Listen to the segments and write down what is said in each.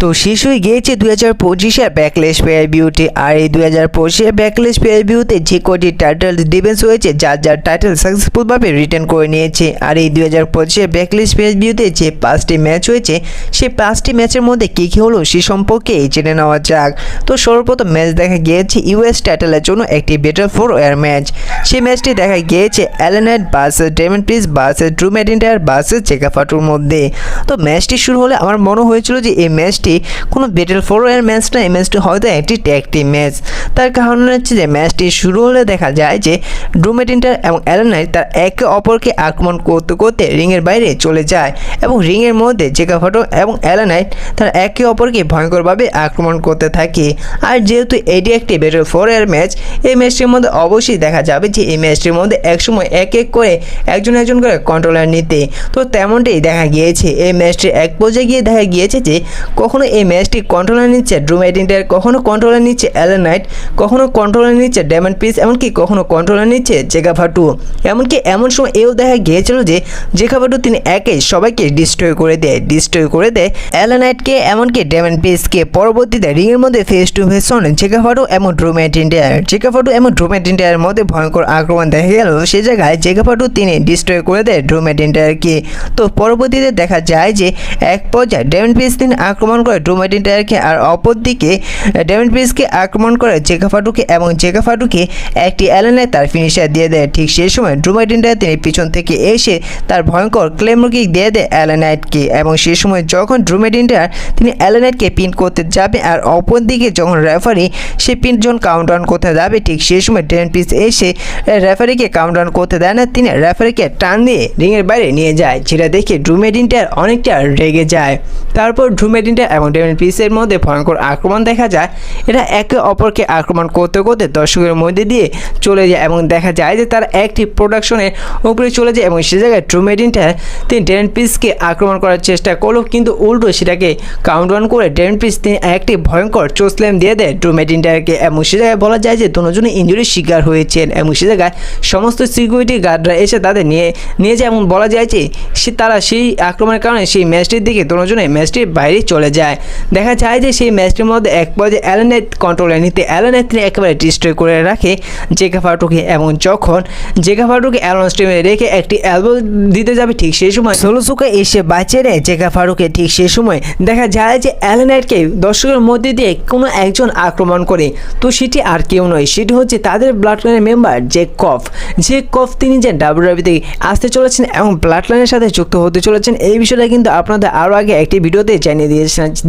তো শেষ হয়ে গিয়েছে 2025-এর ব্যাকলেশ পেয়ার-ভিউটি। আর এই 2025-এর ব্যাকলেশ পেয়ার-ভিউতে যে কটি টাইটেল ডিফেন্স হয়েছে যার টাইটেল সাকসেসফুলভাবে রিটার্ন করে নিয়েছে। আর এই 2025-এর ব্যাকলেশ পেয়ার-ভিউতে যে 5টি ম্যাচ হয়েছে সেই 5টি ম্যাচের মধ্যে কী কী হলো সে সম্পর্কে জেনে নেওয়া যাক। তো সর্বপ্রথম ম্যাচ দেখা গিয়েছে ইউএস টাইটেলের জন্য একটি ব্যাটল ফর এয়ার ম্যাচ। সেই ম্যাচটি দেখা গিয়েছে Alan Knight versus Damian Priest versus Drew McIntyre versus Jacob ফাটুর মধ্যে। তো ম্যাচটি শুরু হলে আমার মনে হয়েছিল যে এই ম্যাচটি কোনো ব্যাটল ফর এয়ার ম্যাচ না, এই ম্যাচটি হয়তো একটি ট্যাগ টিম ম্যাচ। তার কারণ হচ্ছে যে ম্যাচটি শুরু হলে দেখা যায় যে ড্রু ম্যাকইন্টায়ার এবং অ্যালেন নাইট তার একে অপরকে আক্রমণ করতে করতে রিংয়ের বাইরে চলে যায় এবং রিংয়ের মধ্যে জেকা ফাটু এবং অ্যালেন নাইট তার একে অপরকে ভয়ঙ্করভাবে আক্রমণ করতে থাকে। আর যেহেতু এটি একটি ব্যাটল ফর এয়ার ম্যাচ, এই ম্যাচটির মধ্যে অবশ্যই দেখা যাবে যে এই ম্যাচটির মধ্যে একসময় এক এক করে একজন করে কন্ট্রোলার নিতে। তো তেমনটাই দেখা গিয়েছে এই ম্যাচটির এক পর্যায়ে গিয়ে দেখা গিয়েছে যে কখনো এই ম্যাচটি কন্ট্রোলার নিচ্ছে ড্রু ম্যাকইন্টায়ার, কখনো কন্ট্রোলার নিচ্ছে অ্যালেন নাইট, কখনো কন্ট্রোলার নিচ্ছে ডেমন প্রিন্স, এমনকি কখনো কন্ট্রোলার নিচ্ছে জেকা ফাটু। এমনকি এমন সময় এও দেখা গিয়েছিল যে জেকা ফাটু তিনি একে সবাইকে ডিস্ট্রয় করে দেয় অ্যালেন নাইটকে এমনকি ডেমন প্রিন্সকে। পরবর্তীতে রিংয়ের মধ্যে ফেস টু ফেস হন জেকা ফাটু এবং ড্রু ম্যাকইন্টায়ারের মধ্যে ভয়ঙ্কর আক্রমণ দেখা গেল। সে জায়গায় জেকা ফাটু তিনি ডিস্ট্রয় করে দেয় ড্রু ম্যাকইন্টায়ারকে। তো পরবর্তীতে দেখা যায় যে এক পর্যায়ে ডেমন প্রিন্স তিনি আক্রমণ করে ড্রু ম্যাকইন্টায়ারকে, আর অপরদিকে ডেমন প্রিন্সকে আক্রমণ করে জেকা ফাটুকে এবং জেকা ফাটুকে একটি অ্যালেন নাইট তার ফিনিশার দিয়ে দেয়। ঠিক সেই সময় ড্রু ম্যাকইন্টায়ার তিনি পিছন থেকে এসে তার ভয়ঙ্কর ক্লেমর কিক দিয়ে দেয় অ্যালেন নাইটকে। এবং সেই সময় যখন ড্রু ম্যাকইন্টায়ার তিনি অ্যালেন নাইটকে পিন করতে যাবে আর অপরদিকে যখন রেফারি সে পিন যখন কাউন্ট ডাউন করতে যাবে, ঠিক সেই সময় ডেমন প্রিন্স এসে রেফারিকে কাউন্ট ডাউন করতে দেয় না, তিনি রেফারিকে টান দিয়ে রিংয়ের বাইরে নিয়ে যায়, যেটা দেখে ড্রু ম্যাকইন্টায়ার অনেকটা রেগে যায়। তারপর ড্রু ম্যাকইন্টায়ার এবং ডেমন প্রিন্সের মধ্যে ভয়ঙ্কর আক্রমণ দেখা যায়। এরা একে অপরকে আক্রমণ করতে করতে দর্শকের মধ্যে দিয়ে চলে যায় এবং দেখা যায় যে তার একটি প্রোডাকশনের উপরে চলে যায় এবং সে জায়গায় ড্রু ম্যাকইন্টায়ার তিনি ডেমন প্রিন্সকে আক্রমণ করার চেষ্টা করলো, কিন্তু উল্টো সেটাকে কাউন্ট ডাউন করে ডেমন প্রিন্স তিনি একটি ভয়ঙ্কর চোস্ল্যাম দিয়ে দেয় ড্রু ম্যাকইন্টায়ারকে। এবং সে জায়গায় বলা যায় যে দুজনে ইনজুরির শিকার হয়েছেন এবং সে জায়গায় সমস্ত সিকিউরিটি গার্ডরা এসে তাদের নিয়ে যায় এবং বলা যায় যে তারা সেই আক্রমণের কারণে সেই ম্যাচটির দিকে দুজনে ম্যাচটির বাইরে চলে যায়। দেখা যায় যে সেই ম্যাচটির মধ্যে এক পর্যায়ে অ্যালেন নাইট কন্ট্রোলে নিতে অ্যালেন নাইট তিনি একেবারে ডিস্ট্রয় করে রাখে জেকা ফাটুকে, এবং যখন জেকা ফাটুকে অ্যালন স্ট্রিমে রেখে একটি এলবো দিতে যাবে, ঠিক সেই সময় সোলোসুকা এসে বাঁচিয়ে দেয় জেকা ফাটুকে। ঠিক সেই সময় দেখা যায় যে অ্যালেন নাইটকে দর্শকের মধ্যে দিয়ে কোনো একজন আক্রমণ করে, তো সেটি আর কেউ নয়, সেটি হচ্ছে তাদের ব্লাড লাইনের মেম্বার জেক কফ। তিনি যে ডাব্লিউডাব্লিউইতে আসতে চলেছেন এবং ব্লাড লাইনের সাথে যুক্ত হতে চলেছেন, এই বিষয়টা কিন্তু আপনাদের আরও আগে একটি ভিডিওতে জানিয়ে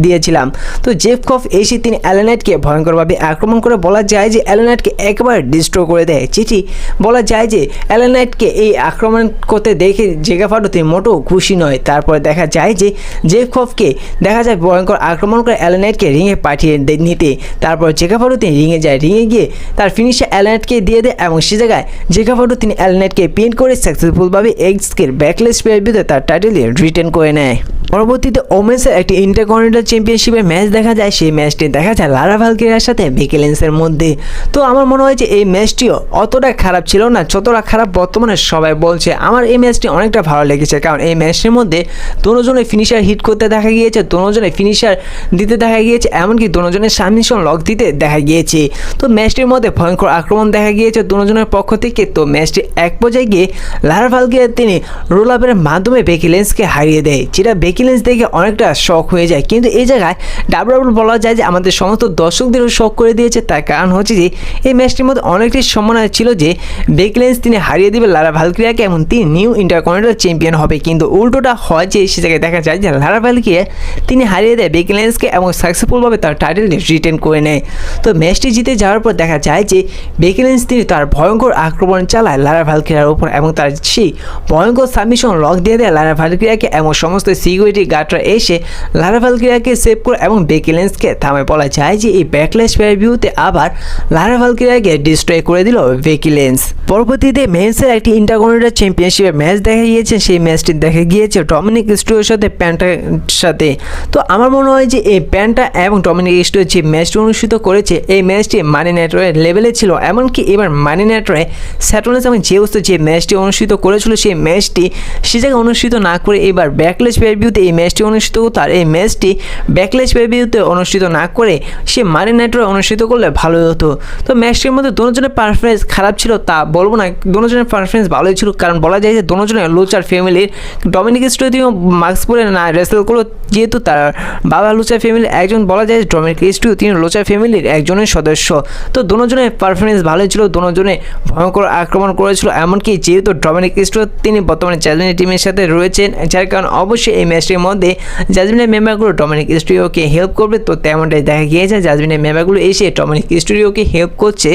দিয়েছিলাম। তো জেক কফ এসে তিনি অ্যালেন নাইটকে ভয়ঙ্করভাবে আক্রমণ করে বলা যায় যে অ্যালেন নাইটকে একবার ডিস্ট্রয় করে দেয়। চিঠি বলা যায় যে অ্যালেন নাইটকে এই আক্রমণ করতে দেখে জেকা ফাটু তিনি মোটেও খুশি নয়। তারপর দেখা যায় যে জেক কফকে দেখা যায় ভয়ঙ্কর আক্রমণ করে অ্যালেন নাইটকে রিংয়ে পাঠিয়ে নিতে। তারপর জেকা ফাটু তিনি রিংয়ে যায়, রিংয়ে গিয়ে তার ফিনিশার অ্যালেন নাইটকে দিয়ে দেয় এবং সে জায়গায় জেকা ফাটু তিনি অ্যালেন নাইটকে পিন করে সাকসেসফুলভাবে এক্সকের ব্যাকলেশ পেয়ার-ভিউতে তার টাইটেল রিটার্ন করে নেয়। পরবর্তীতে ওমেন্সের একটি ইন্টারকন্টিনেন্টাল চ্যাম্পিয়নশিপের ম্যাচ দেখা যায়। সেই ম্যাচটি দেখা যায় লারা ভালকিরিয়ার সাথে বেকি লিঞ্চের মধ্যে। তো আমার মনে হয় যে এই ম্যাচটিও অতটা খারাপ ছিল না যতটা খারাপ বর্তমানে সবাই বলছে। আমার এই ম্যাচটি অনেকটা ভালো লেগেছে, কারণ এই ম্যাচটির মধ্যে দুজনে ফিনিশার হিট করতে দেখা গিয়েছে, দুজনে ফিনিশার দিতে দেখা গিয়েছে, এমনকি দুজনের সাবমিশন লক দিতে দেখা গিয়েছে। তো ম্যাচটির মধ্যে ভয়ঙ্কর আক্রমণ দেখা গিয়েছে দুজনের পক্ষ থেকে। তো ম্যাচটি এক পর্যায়ে গিয়ে লারা ভালকিরিয়া তিনি রোল আপের মাধ্যমে বেকি লিঞ্চকে হারিয়ে দেয়, যেটা বেকি লিঞ্চ দেখে অনেকটা শক হয়ে যায়। কিন্তু এই জায়গায় ডাব্লিউডাব্লিউই বলা যায় যে আমাদের সমস্ত দর্শকদেরও শক করে দিয়েছে। তার কারণ হচ্ছে যে এই ম্যাচটির মধ্যে অনেকটি সম্ভাবনা ছিল যে বেকি লিঞ্চ তিনি হারিয়ে দেবে লারা ভালকিরিয়াকে এবং তিনি নিউ ইন্টারকন্টিনেন্টাল চ্যাম্পিয়ন হবে, কিন্তু উল্টোটা হয় যে সে জায়গায় দেখা যায় যে লারা ভালকিরিয়া তিনি হারিয়ে দেয় বেকি লিঞ্চকে এবং সাকসেসফুলভাবে তার টাইটেল রিটেন করে নেয়। তো ম্যাচটি জিতে যাওয়ার পর দেখা যায় যে বেকি লিঞ্চ তিনি তার ভয়ঙ্কর আক্রমণ চালায় লারা ভালকিরিয়ার উপর এবং তার সেই ভয়ঙ্কর সাবমিশন লক দিয়ে দেয় লারা ভালকিরিয়াকে এবং সমস্ত সিকিউরিটি গার্ডরা এসে লারা ভালকিরিয়াকে সেভ করে এবং বেকি লিঞ্চকে থামে। বলা যায় যে এই ব্যাকলেশ পেয়ার-ভিউতে আবার লারা ভালকিরিয়াকে ডিস্ট্রয় করে দিল বেকি লিঞ্চ। পরবর্তীতে মেন্সের একটি ইন্টারকন্টিনেন্টাল চ্যাম্পিয়নশিপের ম্যাচ দেখা গিয়েছে। সেই ম্যাচটি দেখা গিয়েছে ডমিনিক মিস্টেরিওর সাথে প্যান্টার সাথে। তো আমার মনে হয় যে এই প্যান্টা এবং ডমিনিক মিস্টেরিও যে ম্যাচটি অনুষ্ঠিত করেছে এই ম্যাচটি মানি নেটওয়ার্কের লেভেলে ছিল, এমনকি এবার মানি নেটওয়ার্কে স্যাটলেস এবং জেউস যে ম্যাচটি অনুষ্ঠিত করেছিল সেই ম্যাচটি সে জায়গায় অনুষ্ঠিত না করে এবার ব্যাকলেশ পেয়ার-ভিউতে এই ম্যাচটি অনুষ্ঠিত হতো। আর এই ম্যাচটি ব্যাকলেস পেভিউতে অনুষ্ঠিত না করে সে মানি নাইট র অনুষ্ঠিত করলে ভালো হতো। তো ম্যাচটির মধ্যে দুজনের পারফরমেন্স খারাপ ছিল তা বলবো না, দুজনের পারফরমেন্স ভালোই ছিল, কারণ বলা যায় যে দুজনের লুচার ফ্যামিলির ডমিনিক স্টুডিও মাস্ক পরে না রেসেল করলো, যেহেতু তার বাবা লুচার ফ্যামিলির একজন, বলা যায় ডমিনিক স্টুডিও তিনি লুচার ফ্যামিলির একজনের সদস্য। তো দুজনের পারফরমেন্স ভালোই ছিল, দুজনে ভয়ঙ্কর আক্রমণ করেছিল, এমনকি যেহেতু ডমিনিক স্টুডিও তিনি বর্তমানে জাজমিনের টিমের সাথে রয়েছেন, যার কারণে অবশ্যই এই ম্যাচটির মধ্যে জাজমিনের মেম্বারগুলো ডমিনিক স্টুডিওকে হেল্প করবে। তো তেমনটাই দেখা গিয়েছে, জাজমিনের মেম্বারগুলো এসে ডমিনিক স্টুডিওকে হেল্প করছে।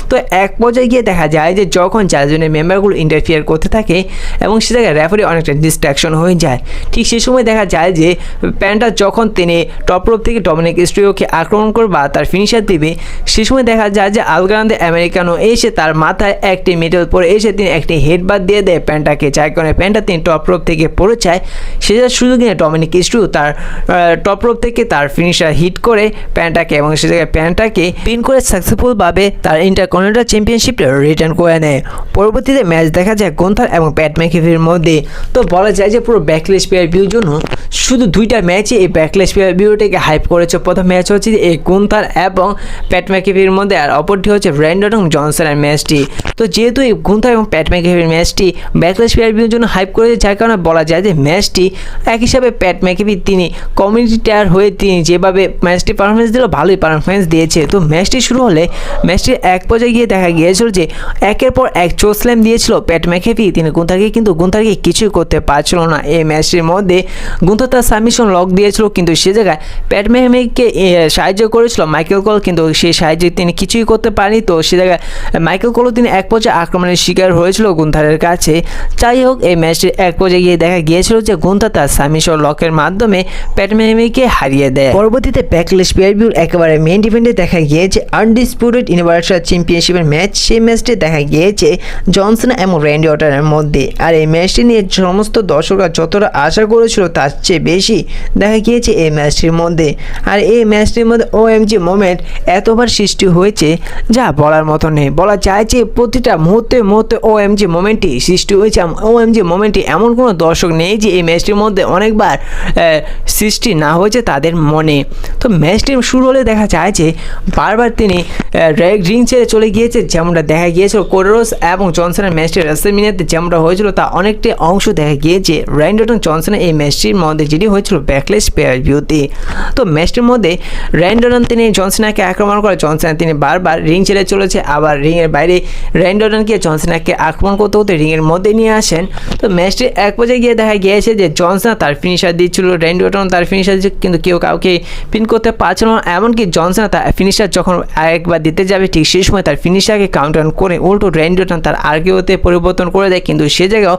তো এক পর্যায়ে গিয়ে দেখা যায় যে যখন জাজমিনের মেম্বারগুলো ইন্টারফিয়ার করতে থাকে এবং সে জায়গায় রেফারি অনেকটা ডিস্ট্রাকশন হয়ে যায়, ঠিক সেই সময় দেখা যায় যে প্যান্টা যখন তিনি টপ রোপ থেকে ডমিনিক স্টুডিওকে আক্রমণ করবে বা তার ফিনিশার দিবে, সে সময় দেখা যায় যে আলগ্রান্দে আমেরিকানো এসে তার মাথায় একটি মেডেল পরে এসে তিনি একটি হেডবাট দিয়ে দেয় প্যান্টাকে, যার কারণে প্যান্টা তিনি টপ রোপ থেকে পড়ে যায়। সেটার সুযোগ নিয়ে ডমিনিক স্টুডিও তার টপ রোপ থেকে তার ফিনিশার হিট করে প্যান্টাকে এবং সে জায়গায় প্যান্টাকে পিন করে সাকসেসফুলভাবে তার ইন্টারকন্টিনেন্টাল চ্যাম্পিয়নশিপটা রিটার্ন করে নেয়। পরবর্তীতে ম্যাচ দেখা যায় গুন্থার এবং প্যাট ম্যাকেভির মধ্যে। তো বলা যায় যে পুরো ব্যাকলেস পেয়ার ভিউর জন্য শুধু দুইটা ম্যাচে এই ব্যাকলেস পেয়ার ভিউটাকে হাইপ করেছে। প্রথম ম্যাচ হচ্ছে এই গুন্থার এবং প্যাট ম্যাকেভির মধ্যে, আর অপরটি হচ্ছে র্যান্ডি অর্টন জনসনের ম্যাচটি। তো যেহেতু এই গুন্থার এবং প্যাট ম্যাকেভির ম্যাচটি ব্যাকলেস পেয়ার ভিউর জন্য হাইপ করেছে, যার কারণে বলা যায় যে ম্যাচটি এক হিসাবে প্যাট ম্যাকেভি তিনি কমিউনিটি টায়ার হয়ে তিনি যেভাবে ম্যাচটি পারফরমেন্স দিল ভালোই পারফরমেন্স দিয়েছে। তো ম্যাচটি শুরু হলে ম্যাচটির এক পর্যায়ে গিয়ে দেখা গিয়েছিল যে একের পর এক চোট স্ল্যাম দিয়েছিল প্যাট ম্যাকেভি তিনি গুন্থারকে, কিন্তু গুন্থারকে কিছুই করতে পারছিল না। এই ম্যাচটির মধ্যে গুন্থার তার সাবমিশন লক দিয়েছিল, কিন্তু সে জায়গায় প্যাট ম্যাকেভিকে সাহায্য করেছিল মাইকেল কল, কিন্তু সেই সাহায্যে তিনি কিছুই করতে পারেনি। তো সে জায়গায় মাইকেল কলও তিনি এক পর্যায়ে আক্রমণের শিকার হয়েছিল গুন্থারের কাছে। যাই হোক, এই ম্যাচটির এক পর্যায়ে গিয়ে দেখা গিয়েছিল যে গুন্থার তার সাবমিশন লকের মাধ্যমে প্যাট ম্যাকেভিকে হারিয়ে দেয়। পরবর্তীতে ব্যাকলেস পেয়ার ভিউর একেবারে মেইন ইভেন্টে দেখা গিয়েছে আনডিসপুটেড ইউনিভার্সাল চ্যাম্পিয়নশিপের ম্যাচ। সেই ম্যাচটি দেখা গিয়েছে জনসন এবং র্যান্ডি অর্টনের মধ্যে, আর এই ম্যাচটি নিয়ে সমস্ত দর্শকরা যতটা আশা করেছিল তার চেয়ে বেশি দেখা গিয়েছে এই ম্যাচটির মধ্যে। আর এই ম্যাচটির মধ্যে ওএমজি মোমেন্ট এতবার সৃষ্টি হয়েছে যা বলার মতো নেই। বলা যায় যে প্রতিটা মুহূর্তে মুহূর্তে ওএমজি মোমেন্টটি সৃষ্টি হয়েছে। ওএমজি মোমেন্টটি এমন কোনো দর্শক নেই যে এই ম্যাচটির মধ্যে অনেকবার সৃষ্টি না হয়েছে তাদের মনে। তো ম্যাচটি শুরু হলে দেখা যায় যে বারবার তিনি রিং ছেড়ে চলে গিয়েছে, যেমনটা দেখা গিয়েছিল কোডরোস এবং জনসনের ম্যাচটি রেসলম্যানিয়াতে যেমনটা হয়েছিল তা অনেকটা অংশ দেখা গিয়েছে র্যান্ডি অর্টন জনসনের এই ম্যাচটির মধ্যে, যেটি হয়েছিল ব্যাকলেস পেয়ার ভিউতে। তো ম্যাচটির মধ্যে র্যান্ডি অর্টন তিনি জনসনাকে আক্রমণ করে, জনসন তিনি বারবার রিং ছেড়ে চলেছে, আবার রিংয়ের বাইরে র্যান্ডি অর্টনকে জনসনাকে আক্রমণ করতে হতে রিংয়ের মধ্যে নিয়ে আসেন। তো ম্যাচটি এক পর্যায়ে গিয়ে দেখা গিয়েছে যে জনসন তার ফিনিশার দিচ্ছিল, র্যান্ডি অর্টন তার ফিনিশার দিচ্ছে, কিন্তু কেউ কাউকে পিন করতে পারছিল না। এমনকি জনসন তার ফিনিশার যখন আরেকবার দিতে যাবে ঠিক সেই সময় তার ফিনিশারকে কাউন্ট ডাউন করে উল্টো র্যান্ডি অর্টন তার আরকিওতে পরিবর্তন করে দেয়, কিন্তু সে জায়গাও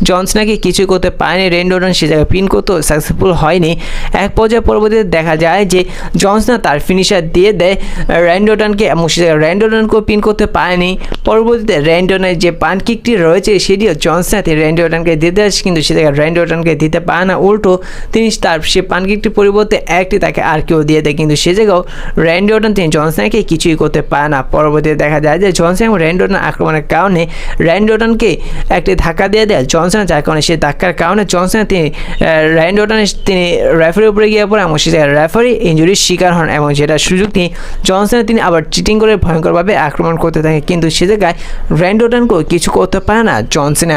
জনসনাকে কিছুই করতে পারেনি। র্যান্ডি অর্টন সে জায়গায় পিন করতেও সাকসেসফুল হয়নি। এক পর্যায়ে পরবর্তীতে দেখা যায় যে জনসন তার ফিনিশার দিয়ে দেয় র্যান্ডি অর্টনকে এবং সে জায়গায় র্যান্ডি অর্টনকেও পিন করতে পারেনি। পরবর্তীতে র্যান্ডি অর্টনের যে পান কিকটি রয়েছে সেটিও জনসন র্যান্ডি অর্টনকে দিতে আসে, কিন্তু সে জায়গায় র্যান্ডি অর্টনকে দিতে পারে না, উল্টো তিনি তার সে পান কিকটির পরিবর্তে একটি তাকে আর কেউ দিয়ে দেয়, কিন্তু সে জায়গাও র্যান্ডি অর্টন তিনি জনসনকে কিছুই করতে পারে না। পরবর্তীতে দেখা যায় যে জনসন এবং র্যান্ডি অর্টন আক্রমণের কারণে র্যান্ডি অর্টনকে একটি ধাক্কা দিয়ে দেয় জনসন, যার কারণে সেই ধাক্কার কারণে জনসন তিনি র্যান্ডি অর্টন তিনি রেফারির উপরে গিয়ে পড়ে এবং সে জায়গায় রেফারি ইনজুরির শিকার হন এবং যেটা সুযোগ নিয়ে জনসন তিনি আবার চিটিং করে ভয়ঙ্করভাবে আক্রমণ করতে থাকে, কিন্তু সে জায়গায় র্যান্ডি অর্টনকেও কিছু করতে পারে না জনসন।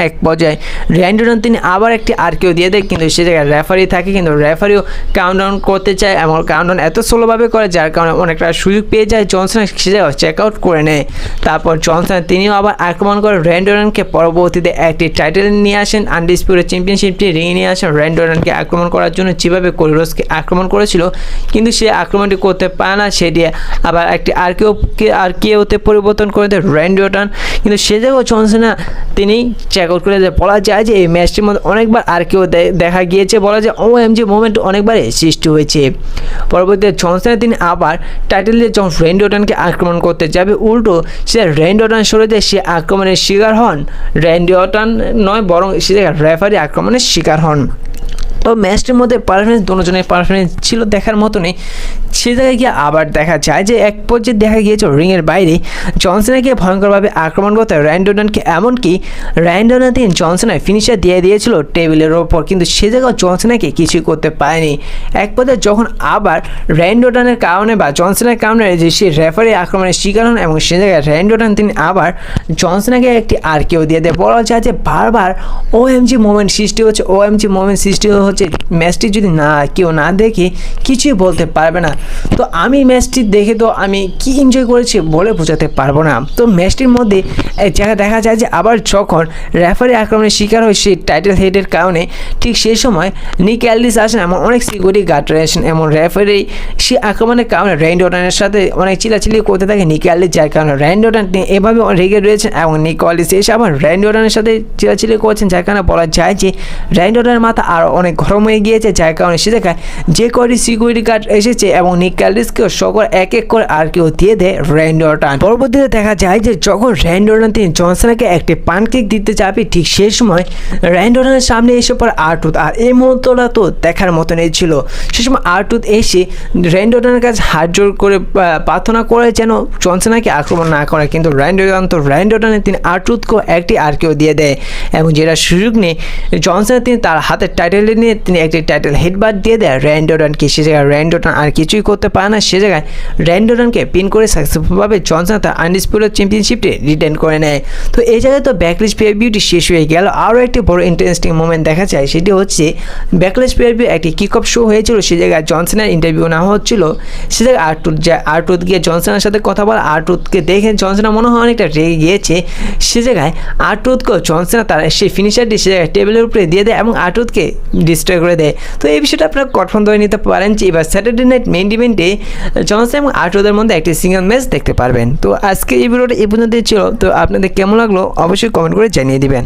এক পর্যায়ে র্যান্ডি অর্টন তিনি আবার একটি আর কেউ দিয়ে দেয়, কিন্তু সে জায়গায় রেফারি থাকে, কিন্তু রেফারিও কাউন্টডাউন করতে চায় এবং কাউন্টডাউন এত স্লোভাবে করে যার কারণে অনেকটা সুযোগ পেয়ে যায় জনসন, সে জায়গায় চেক আউট করে নেয়। তারপর জনসন তিনিও আবার আক্রমণ করে র্যান্ডি অর্টনকে, পরবর্তীতে একটি টাইটেল নিয়ে আসেন, আনডিসপিউটেড চ্যাম্পিয়নশিপটি রিং নিয়ে আসেন র্যান্ডি অর্টনকে আক্রমণ করার জন্য, যেভাবে কোরিরোসকে আক্রমণ করেছিল, কিন্তু সে আক্রমণটি করতে পারে না, সে দিয়ে আবার একটি আর কেউতে পরিবর্তন করে দেয় র্যান্ডি অর্টন, কিন্তু সে জায়গায় জনসন তিনি চেক আউট করে দেয়। বলা যায় যে এই ম্যাচটির মধ্যে অনেকবার আর কেউ দেখা গিয়েছে, বলা যায় ওএমজি মোমেন্ট অনেকবারই সৃষ্টি হয়েছে। পরবর্তীতে জনসন তিনি আবার টাইটেল দিয়ে যখন র্যান্ডি অর্টনকে আক্রমণ করতে যাবে, উল্টো সে র্যান্ডি অর্টন সরে যায়, সে আক্রমণের শিকার হন। র্যান্ডি অর্টন নয় বরং সে রেফারি আক্রমণের শিকার হন। তো ম্যাচটির মধ্যে পারফরমেন্স দুজনের পারফরমেন্স ছিল দেখার মতনই, সে জায়গায় গিয়ে আবার দেখা যায় যে এক পর্যায়ে দেখা গিয়েছে রিংয়ের বাইরে জন সিনাকে ভয়ঙ্করভাবে আক্রমণ করতে র্যান্ডি অর্টনকে, এমনকি র্যান্ডি অর্টন তিনি জন সিনার ফিনিশার দিয়ে দিয়েছিল টেবিলের ওপর, কিন্তু সে জায়গায় জন সিনাকে কিছুই করতে পারেনি। এক পর্যায়ে যখন আবার র্যান্ডি অর্টনের কারণে বা জন সিনার কারণে যে সে রেফারি আক্রমণের শিকার হন এবং সে জায়গায় র্যান্ডি অর্টন তিনি আবার জন সিনাকে একটি আরকেও দিয়ে দেয়। বলা যায় যে বারবার ওএমজি মোমেন্ট সৃষ্টি হচ্ছে। ম্যাচটি যদি কেউ না দেখে কিছুই বলতে পারবে না। তো আমি ম্যাচটি দেখে তো আমি কি এনজয় করেছি বলে বোঝাতে পারবো না। তো ম্যাচটির মধ্যে এক জায়গায় দেখা যায় যে আবার যখন রেফারি আক্রমণের শিকার হয় সেই টাইটেল হেডের কারণে, ঠিক সেই সময় নিক অ্যালডিস আসেন এমন অনেক সিকিউরিটি গার্ডরা আসেন, এমন রেফারি সে আক্রমণের কারণে র্যান্ডি অর্টনের সাথে অনেক চিলাচিলি করতে থাকে নিক অ্যালডিস, যার কারণে র্যান্ডি অর্টন এভাবে রেগে রয়েছেন এবং নিক অ্যালডিস এসে আবার র্যান্ডি অর্টনের সাথে চিলাচিলি করছেন, যার কারণে বলা যায় যে র্যান্ডি অর্টনের মাথা আরও অনেক গরম হয়ে গিয়েছে, যার কারণে সে জায়গায় যে কয়টি সিকিউরিটি গার্ড এসেছে এবং নিক অ্যালডিসকেও সকল এক এক করে আর কেউ দিয়ে দেয় র্যান্ডি অর্টন। পরবর্তীতে দেখা যায় যে যখন র্যান্ডি অর্টন তিনি জন সিনাকে একটি পানকেক দিতে যাবে, ঠিক সেই সময় র্যান্ডি অর্টনের সামনে এসে পড়ে আর-ট্রুথ। আর এই মুহূর্তটা তো দেখার মতনই ছিল। সে সময় আর-ট্রুথ এসে র্যান্ডি অর্টনের কাছে হাত জোর করে প্রার্থনা করে যেন জন সিনাকে আক্রমণ না করে, কিন্তু র্যান্ডি অর্টনের তিনি আর-ট্রুথকেও একটি আরকেও দিয়ে দেয় এবং যেটা সুযোগ নিয়ে জন সিনা তিনি তার হাতের টাইটেল নিয়ে তিনি একটি টাইটেল হেডবাট দিয়ে দেয় র্যান্ডি অর্টনকে। সে জায়গায় র্যান্ডি অর্টন আর কিছুই করতে পারে না, সে জায়গায় র্যান্ডি অর্টনকে পিন করে সাকসেসফুলভাবে জন সিনা তার আনডিসপিউটেড চ্যাম্পিয়নশিপটি রিটেন করে নেয়। তো এই জায়গায় তো ব্যাকলেশ পেভিউটি শেষ হয়ে গেল। আরও একটি বড় ইন্টারেস্টিং মোমেন্ট দেখা যায়, সেটি হচ্ছে ব্যাকলেশ পেভিউ একটি কিক অফ শো হয়েছিল, সে জায়গায় জন সিনার ইন্টারভিউ নেওয়া হচ্ছিল। সে জায়গায় আর-ট্রুথ গিয়ে জন সিনার সাথে কথা বলে, আর-ট্রুথকে দেখে জন সিনা মনে হয় অনেকটা রেগে গিয়েছে। সে জায়গায় আর-ট্রুথকেও জন সিনা তার সেই ফিনিশারটি সে জায়গায় টেবিলের উপরে দিয়ে দেয় এবং আর-ট্রুথকে ডিস্ট্রয় করে দেয়। তো এই বিষয়টা আপনারা কনফার্ম ধরে নিতে পারেন যে এবার স্যাটারডে নাইট মেইন ইভেন্টে জন সিনা এবং আর-ট্রুথের মধ্যে একটি সিঙ্গেল ম্যাচ দেখতে পারবেন। তো আজকে এই ভিডিওটা এই পর্যন্তই ছিল। তো আপনাদের কেমন লাগলো অবশ্যই কমেন্ট করে জানিয়ে দিবেন।